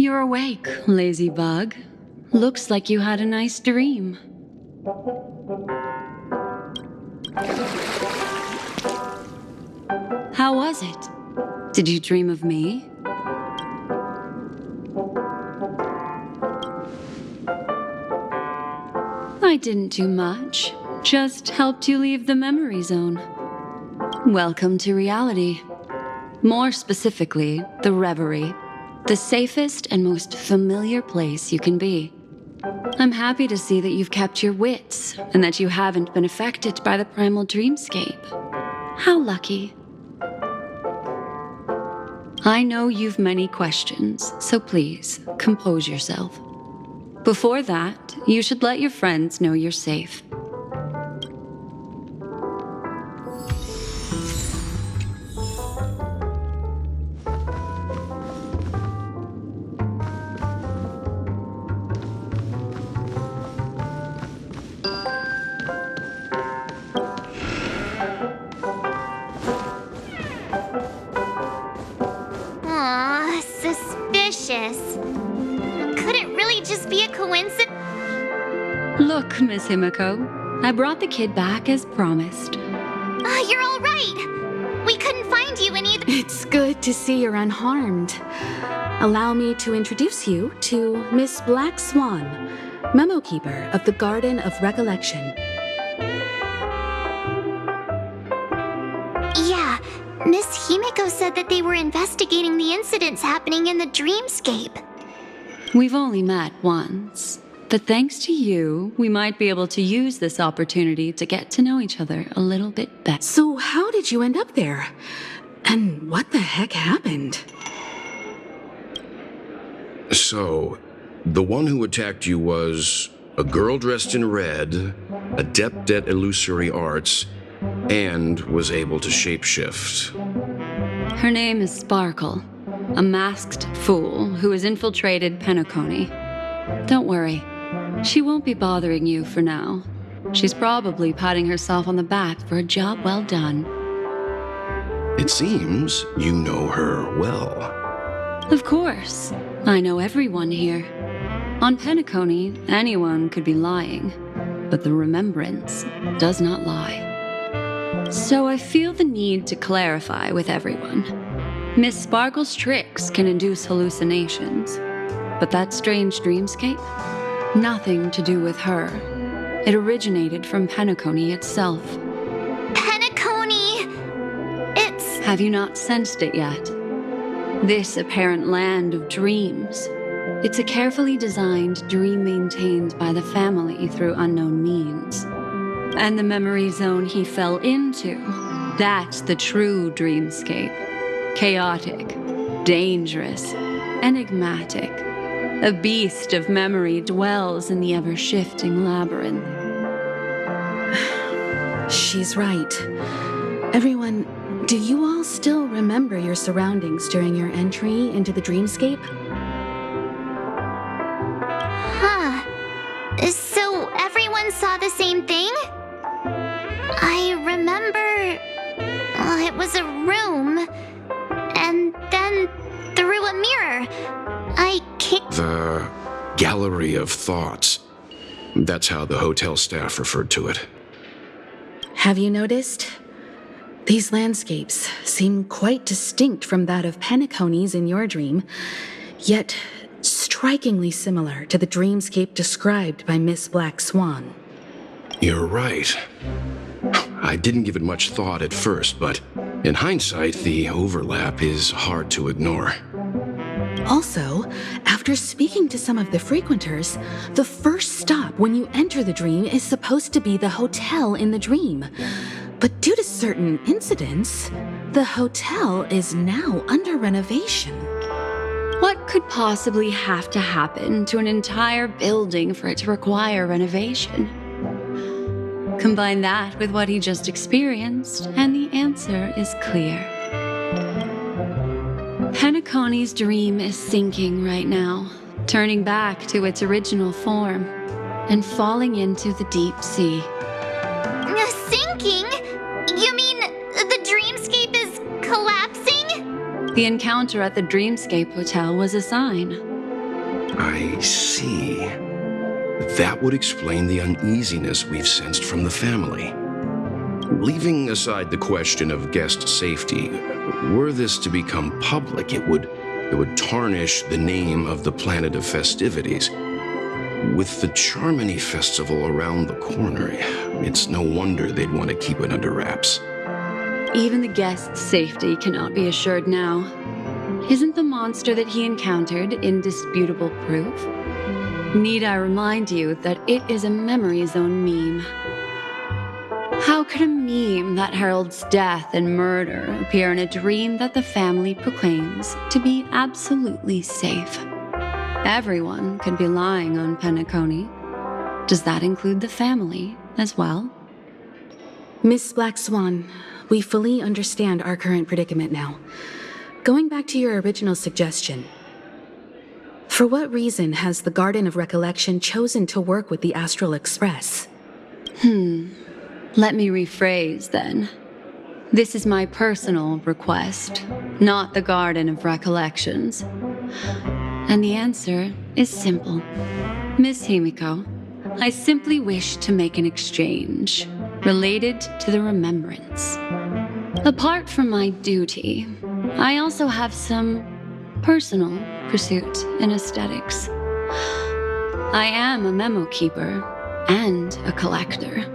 You're awake, lazy bug. Looks like you had a nice dream. How was it? Did you dream of me? I didn't do much, just helped you leave the memory zone. Welcome to reality. More specifically, the reverie, the safest and most familiar place you can be. I'm happy to see that you've kept your wits and that you haven't been affected by the primal dreamscape. How lucky. I know you've many questions, so please, compose yourself. Before that, you should let your friends know you're safe. Aw, suspicious. Could it really just be a coincidence? Look, Miss Himiko, I brought the kid back as promised. You're all right. We couldn't find you in either. It's good to see you're unharmed. Allow me to introduce you to Miss Black Swan, memo keeper of the Garden of Recollection. Yeah, Miss Himiko said that they were investigating the incidents happening in the dreamscape. We've only met once, but thanks to you, we might be able to use this opportunity to get to know each other a little bit better. So how did you end up there? And what the heck happened? So, the one who attacked you was a girl dressed in red, adept at illusory arts, and was able to shapeshift. Her name is Sparkle, a masked fool who has infiltrated Penacony. Don't worry, she won't be bothering you for now. She's probably patting herself on the back for a job well done. It seems you know her well. Of course, I know everyone here. On Penacony, anyone could be lying, but the remembrance does not lie. So I feel the need to clarify with everyone. Miss Sparkle's tricks can induce hallucinations, but that strange dreamscape? Nothing to do with her. It originated from Penacony itself. Penacony! It's... Have you not sensed it yet? This apparent land of dreams. It's a carefully designed dream maintained by the family through unknown means. And the memory zone he fell into, that's the true dreamscape. Chaotic, dangerous, enigmatic. A beast of memory dwells in the ever-shifting labyrinth. She's right. Everyone, do you all still remember your surroundings during your entry into the dreamscape? Huh. So everyone saw the same thing? I remember... it was a room. And then through a mirror, I can't... The Gallery of Thoughts. That's how the hotel staff referred to it. Have you noticed? These landscapes seem quite distinct from that of Penacony's in your dream, yet strikingly similar to the dreamscape described by Miss Black Swan. You're right. I didn't give it much thought at first, but in hindsight, the overlap is hard to ignore. Also, after speaking to some of the frequenters, the first stop when you enter the dream is supposed to be the hotel in the dream. But due to certain incidents, the hotel is now under renovation. What could possibly have to happen to an entire building for it to require renovation? Combine that with what he just experienced, and the answer is clear. Penacony's dream is sinking right now, turning back to its original form, and falling into the deep sea. Sinking? You mean the dreamscape is collapsing? The encounter at the Dreamscape Hotel was a sign. I see. That would explain the uneasiness we've sensed from the family. Leaving aside the question of guest safety, were this to become public, it would tarnish the name of the planet of festivities. With the Charmony Festival around the corner, it's no wonder they'd want to keep it under wraps. Even the guest's safety cannot be assured now. Isn't the monster that he encountered indisputable proof? Need I remind you that it is a memory zone meme? How could a meme that heralds death and murder appear in a dream that the family proclaims to be absolutely safe? Everyone could be lying on Penacony. Does that include the family as well? Miss Black Swan, we fully understand our current predicament now. Going back to your original suggestion, for what reason has the Garden of Recollection chosen to work with the Astral Express? Let me rephrase then. This is my personal request, not the Garden of Recollections. And the answer is simple. Miss Himiko, I simply wish to make an exchange related to the remembrance. Apart from my duty, I also have some personal pursuit in aesthetics. I am a memo keeper and a collector.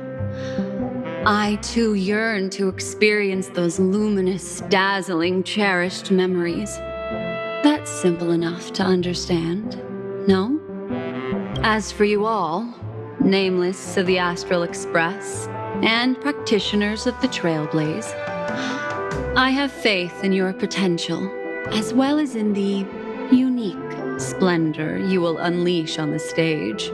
I too yearn to experience those luminous, dazzling, cherished memories. That's simple enough to understand, no? As for you all, nameless of the Astral Express and practitioners of the Trailblaze, I have faith in your potential, as well as in the unique splendor you will unleash on the stage.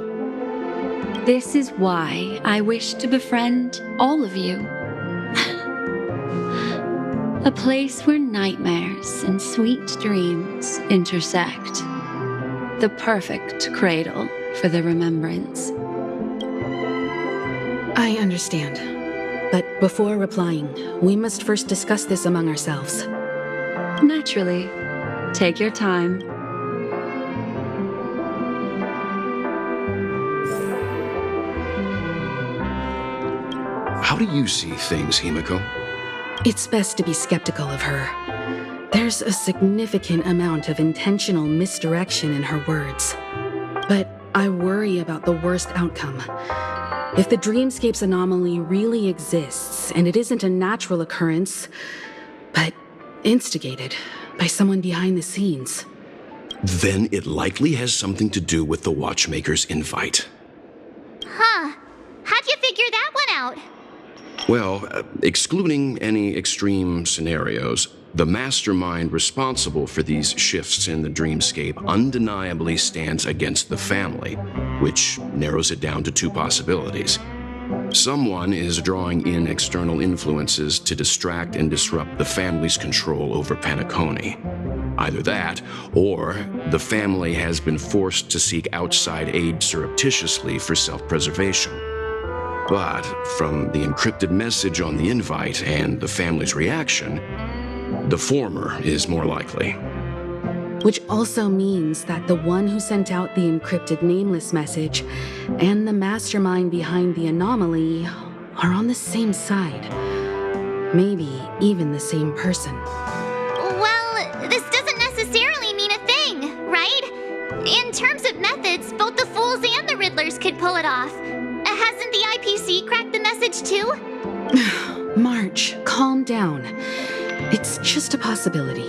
This is why I wish to befriend all of you. A place where nightmares and sweet dreams intersect. The perfect cradle for the remembrance. I understand. But before replying, we must first discuss this among ourselves. Naturally. Take your time. How do you see things, Himiko? It's best to be skeptical of her. There's a significant amount of intentional misdirection in her words. But I worry about the worst outcome. If the dreamscape's anomaly really exists, and it isn't a natural occurrence, but instigated by someone behind the scenes, then it likely has something to do with the Watchmaker's invite. Huh. How'd you figure that one out? Well, excluding any extreme scenarios, the mastermind responsible for these shifts in the dreamscape undeniably stands against the family, which narrows it down to two possibilities. Someone is drawing in external influences to distract and disrupt the family's control over Penacony. Either that, or the family has been forced to seek outside aid surreptitiously for self-preservation. But from the encrypted message on the invite and the family's reaction, the former is more likely. which also means that the one who sent out the encrypted nameless message and the mastermind behind the anomaly are on the same side. Maybe even the same person. Well, this doesn't necessarily mean a thing, right? In terms of methods, both the Fools and the Riddlers could pull it off. Hasn't the IPC cracked the message too? March, calm down. It's just a possibility.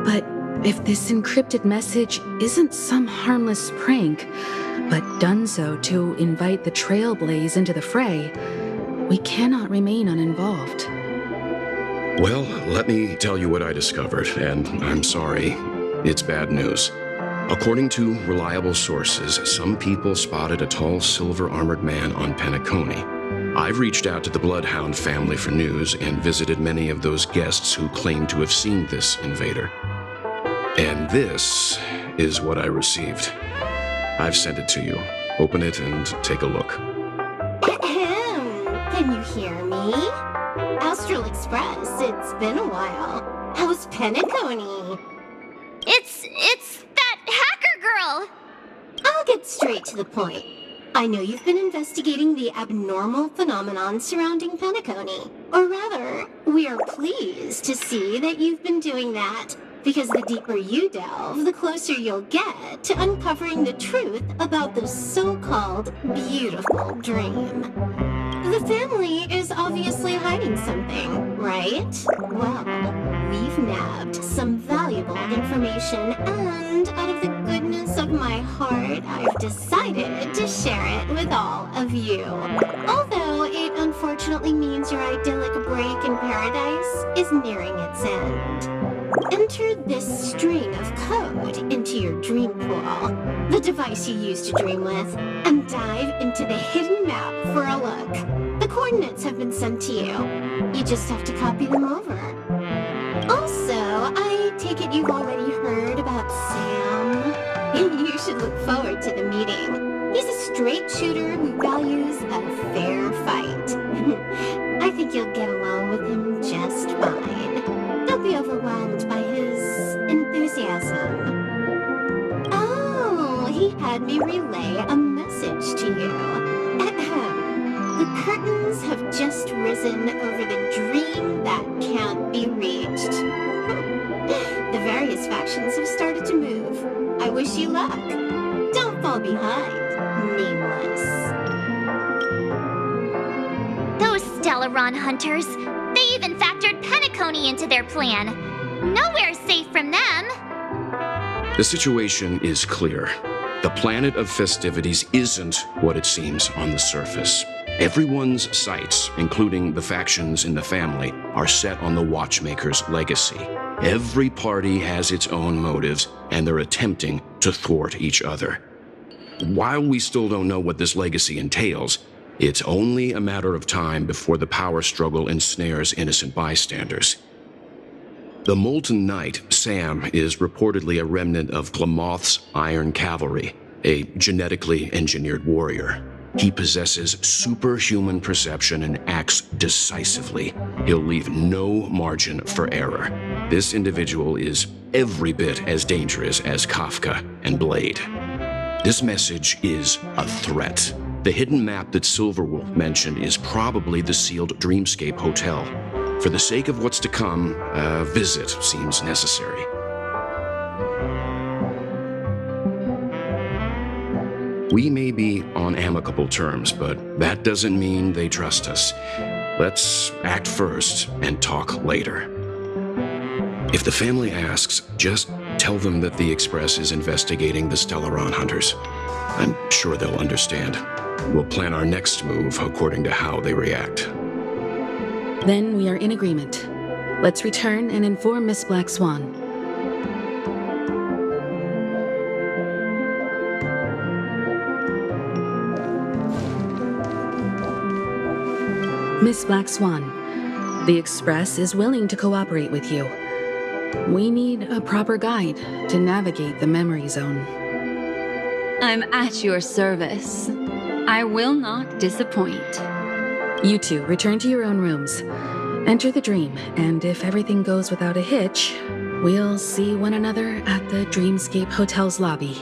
But if this encrypted message isn't some harmless prank, but done so to invite the Trailblaze into the fray, we cannot remain uninvolved. Well, let me tell you what I discovered, and I'm sorry, it's bad news. According to reliable sources, some people spotted a tall silver-armored man on Penacony. I've reached out to the Bloodhound family for news and visited many of those guests who claim to have seen this invader. And this is what I received. I've sent it to you. Open it and take a look. Can you hear me? Astral Express, it's been a while. How's Penacony? It's that hacker girl! get straight to the point. I know you've been investigating the abnormal phenomenon surrounding Penacony. Or rather, we are pleased to see that you've been doing that, because the deeper you delve, the closer you'll get to uncovering the truth about the so-called beautiful dream. The family is obviously hiding something, right? Well, we've nabbed some valuable information, and out of the goodness of my heart, I've decided to share it with all of you. Although it unfortunately means your idyllic break in paradise is nearing its end. Enter this string of code into your dream pool, the device you use to dream with, and dive into the hidden map for a look. The coordinates have been sent to you. You just have to copy them over. Also, I take it you've already heard about Sam. You should look forward to the meeting. He's a straight shooter who values a fair fight. I think you'll get along with him just fine. Don't be overwhelmed by his enthusiasm. Oh, he had me relay a message to you. Ahem. The curtains have just risen over the dream that can't be reached. The various factions have started to move. I wish you luck. Don't fall behind, nameless. Those Stellaron hunters. They even factored Penacony into their plan. Nowhere's safe from them. The situation is clear. The planet of festivities isn't what it seems on the surface. Everyone's sights, including the factions in the family, are set on the Watchmaker's legacy. Every party has its own motives, and they're attempting to thwart each other. While we still don't know what this legacy entails, it's only a matter of time before the power struggle ensnares innocent bystanders. The Molten Knight, Sam, is reportedly a remnant of Glamoth's Iron Cavalry, a genetically engineered warrior. He possesses superhuman perception and acts decisively. He'll leave no margin for error. This individual is every bit as dangerous as Kafka and Blade. This message is a threat. The hidden map that Silverwolf mentioned is probably the sealed Dreamscape Hotel. For the sake of what's to come, a visit seems necessary. We may be on amicable terms, but that doesn't mean they trust us. Let's act first and talk later. If the family asks, just tell them that the Express is investigating the Stellaron hunters. I'm sure they'll understand. We'll plan our next move according to how they react. Then we are in agreement. Let's return and inform Miss Black Swan. Miss Black Swan, the Express is willing to cooperate with you. We need a proper guide to navigate the memory zone. I'm at your service. I will not disappoint. You two return to your own rooms. Enter the dream, and if everything goes without a hitch, we'll see one another at the Dreamscape Hotel's lobby.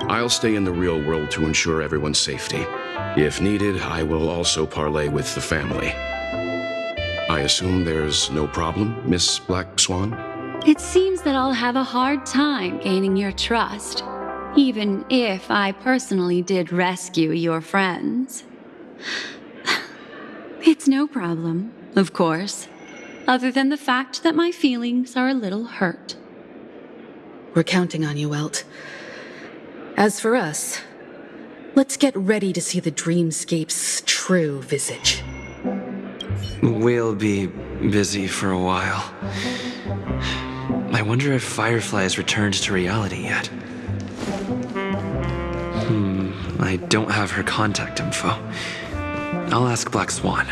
I'll stay in the real world to ensure everyone's safety. If needed, I will also parley with the family. I assume there's no problem, Miss Black Swan? It seems that I'll have a hard time gaining your trust, even if I personally did rescue your friends. It's no problem, of course, other than the fact that my feelings are a little hurt. We're counting on you, Welt. As for us, let's get ready to see the Dreamscape's true visage. We'll be busy for a while. I wonder if Firefly has returned to reality yet. I don't have her contact info. I'll ask Black Swan.